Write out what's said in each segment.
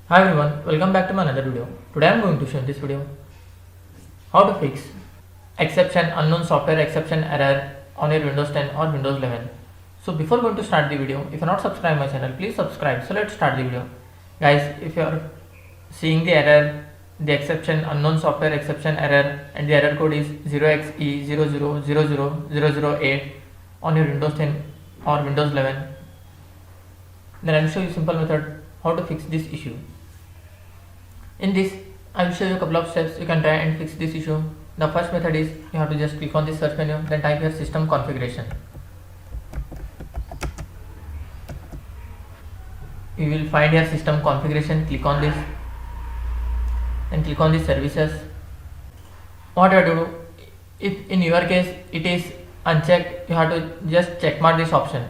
Hi everyone, welcome back to my another video. Today I am going to show in this video how to fix unknown software exception error on your Windows 10 or Windows 11. So before going to start the video, if you are not subscribed my channel, please subscribe. So let's start the video. Guys, if you are seeing the error, the unknown software exception error, and the error code is 0xe0000008 on your Windows 10 or Windows 11, then I will show you simple method how to fix this issue. In this, I will show you a couple of steps you can try and fix this issue. The first method is you have to just click on the search menu, then type your system configuration. You will find your system configuration, click on this, then click on the services. What you have to do, if in your case it is unchecked, you have to just check mark this option,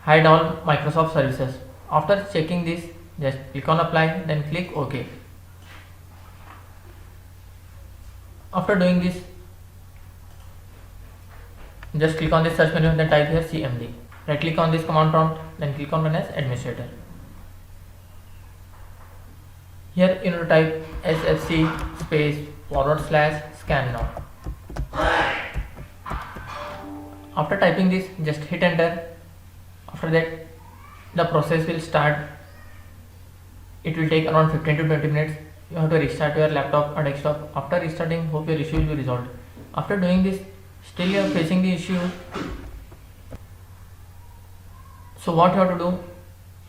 hide all Microsoft services. After checking this, just click on apply, then click OK. After doing this, just click on the search menu, then type here CMD. Right click on this command prompt, then click on run as administrator. Here you need to type sfc /scan now. After typing this, just hit enter. After that, the process will start. It will take around 15 to 20 minutes. You have to restart your laptop or desktop. After restarting, hope your issue will be resolved. After doing this, still you are facing the issue. So what you have to do,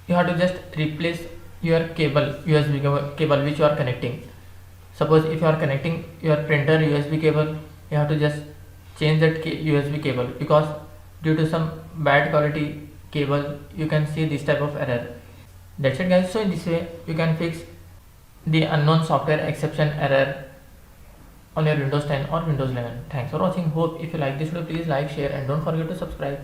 you have to just replace your cable, USB cable which you are connecting. Suppose if you are connecting your printer USB cable, you have to just change that USB cable, because due to some bad quality cable you can see this type of error. That's it guys. So in this way you can fix the unknown software exception error on your Windows 10 or Windows 11. Thanks for watching. Hope if you like this video, please like, share and don't forget to subscribe.